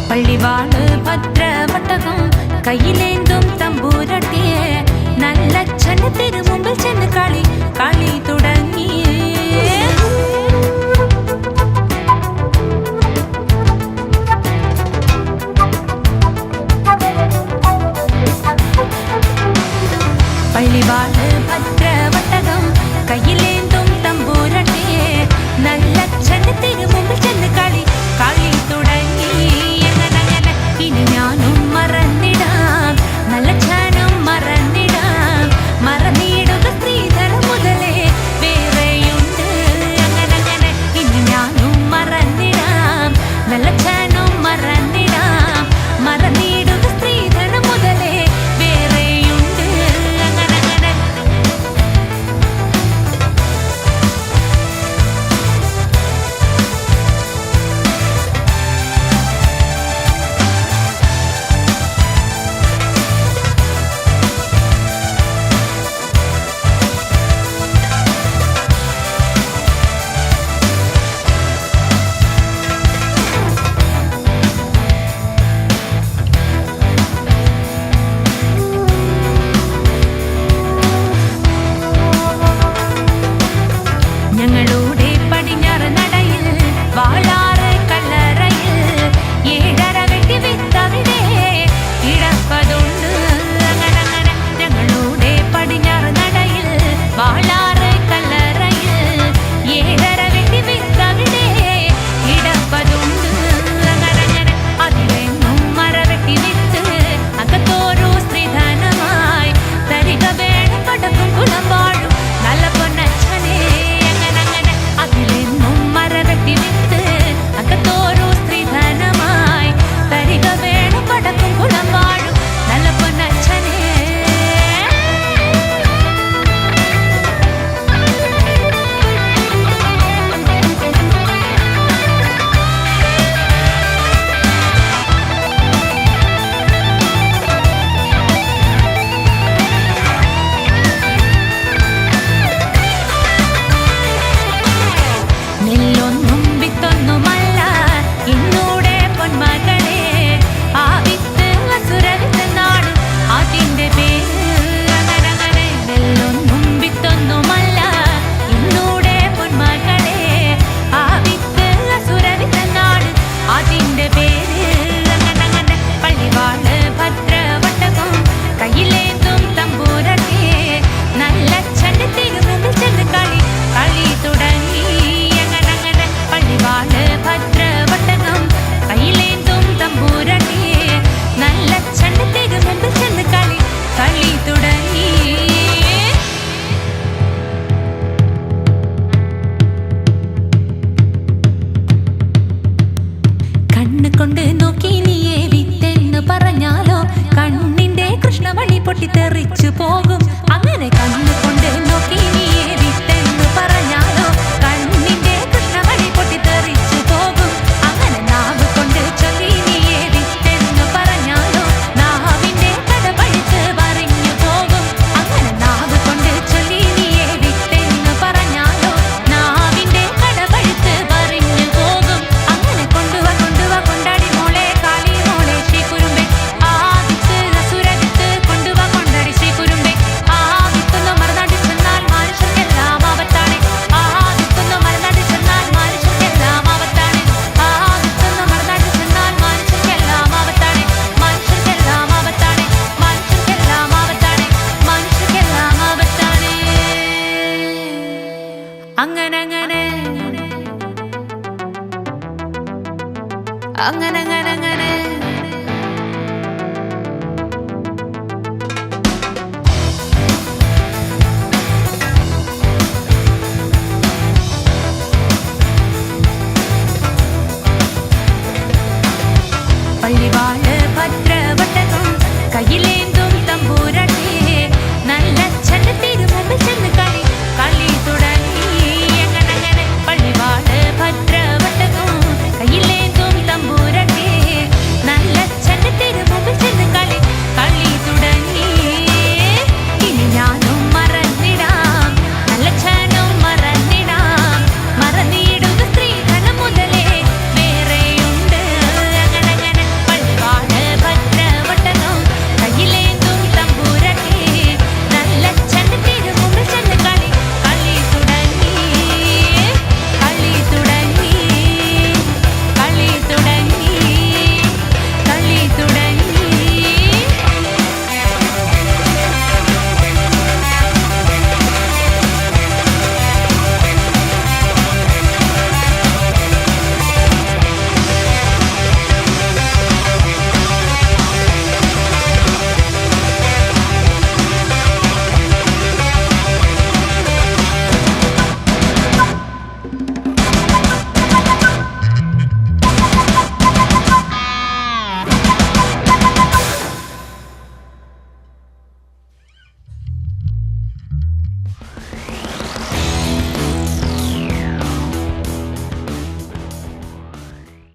പള്ളിവാള് ഭദ്രവട്ടകം കയ്യിലേന്തും തമ്പൂരട്ടിയെ നല്ലച്ഛന് തിരുമുമ്പിൽ ചെന്ന് കളി തുടങ്ങി. പള്ളിവാള് ഭദ്രവട്ടകം കയ്യിലേന്തും തമ്പൂരട്ടിയെ നല്ലച്ഛന് തിരുമുമ്പിൽ ചെന്ന് കളി തുടങ്ങി. ഇനി ഞാനും മറന്നിടാം, നല്ലച്ഛനും മറന്നിടാം, മറന്നിടുക സ്ത്രീധനം മുതലേ വേറെയുണ്ട്. അങ്ങനെ ഇനി ഞാനും മറന്നിടാം, നല്ലച്ഛനും മറന്നിടാം, മറന്നിടുക സ്ത്രീധനം മുതലേ വേറെയുണ്ട്. അങ്ങനെ ഞങ്ങളുടെ പടിഞ്ഞാറ് നടയിൽ വാളാറ് കല്ലറയിൽ 7:30 വെട്ടി വിത്തവിടെ ഇടപ്പതുണ്ട്. അങ്ങനെ ഞങ്ങളുടെ പടിഞ്ഞാറ് നടയിൽ വാളാറ് കല്ലറയിൽ 7:30 വെട്ടി വിത്തവിടെ ഇടപ്പതുണ്ട്. അങ്ങനെ അതിലെങ്ങും മരവെട്ടി വിത്ത് അകത്തോരോ സ്ത്രീധനമായി തരിക വേണം പടക്കും കുളം വാഴും നല്ല പൊന്നച്ഛനെ. അതിലെന്നും മരവെട്ടി വിത്ത് അകത്തോരോ സ്ത്രീധനമായി തരിക വേണം പടക്കും കുളം വാഴും നല്ല പൊന്നച്ഛനെ. നെല്ലൊന്നും വിത്തൊന്നുമല്ല ഇന്നൂടെ പൊന്മകളെ, ആ വിത്ത് അസുരവിത്തെന്നാണ് അതിന്റെ പേര്. അങ്ങനെ നെല്ലൊന്നും വിത്തൊന്നുമല്ല ഇന്നൂടെ പൊന്മകളെ, ആ വിത്ത് അസുരവിത്തെന്നാണ് അതിന്റെ പേര്. അങ്ങനെ പള്ളിവാള് ഭദ്രവട്ടകം കയ്യിലേന്തും തമ്പൂരട്ടിയെ നല്ലച്ഛന്റെ തിരുമുമ്പിൽ ചെന്ന് കളി തുടങ്ങി. പള്ളിവാള് ഭദ്രവട്ടകം കയ്യിലേന്തും തമ്പൂരട്ടിയെ നല്ലച്ഛന്റെ തിരുമുമ്പിൽ ചെന്ന് കളി തുടങ്ങി. കണ്ണ് കൊണ്ട് നോക്കി നീയെ വിത്തെന്ന് പറഞ്ഞാലോ കണ്ണിന്റെ കൃഷ്ണമണി പൊട്ടിത്തെറിച്ചു പോകും. അങ്ങനെ കണ്ണ് കൊണ്ട് നോക്കി നീയെ വിത്തെന്ന് പറഞ്ഞാലോ കണ്ണിന്റെ കൃഷ്ണമണി പൊട്ടിത്തെറിച്ചു പോകും. അങ്ങനെ നാവ് കൊണ്ട് ചൊല്ലി നീയെ വിത്തെന്ന് പറഞ്ഞാലോ നാവിന്റെ കടപഴുത്ത് പറഞ്ഞു പോകും. അങ്ങനെ നാവ് കൊണ്ട് ചൊല്ലി നീയെ വിത്തെന്ന് പറഞ്ഞാലോ നാവിന്റെ കടപഴുത്ത് പറഞ്ഞു പോകും. അങ്ങനെ കൊണ്ടുവാ കൊണ്ടാടി മോളെ കാളി മോളെ ശ്രീ കുരുമ്പേ, ആ വിത്ത് അസുരവിത്ത് കൊണ്ടുവാ കൊണ്ടാടി ശ്രീ കുരുമ്പേ. ആ വിത്തൊന്ന് മറന്നാടി ചെന്നാൽ മനുഷ്യർക്കെല്ലാം ആപത്താണ്. ആ വിത്തൊന്ന് മറന്നാടി ചെന്നാൽ മനുഷ്യർക്കെല്ലാം ആപത്താണ്. ആ വിത്തൊന്ന് മറന്നാടി ചെന്നാൽ മനുഷ്യർക്കെല്ലാം ആപത്താണ്. മനുഷ്യർക്കെല്ലാം ആപത്താണ്. മനുഷ്യർക്കെല്ലാം ആപത്താണ്. മനുഷ്യർക്കെല്ലാം ആപത്താണ്. അങ്ങനെ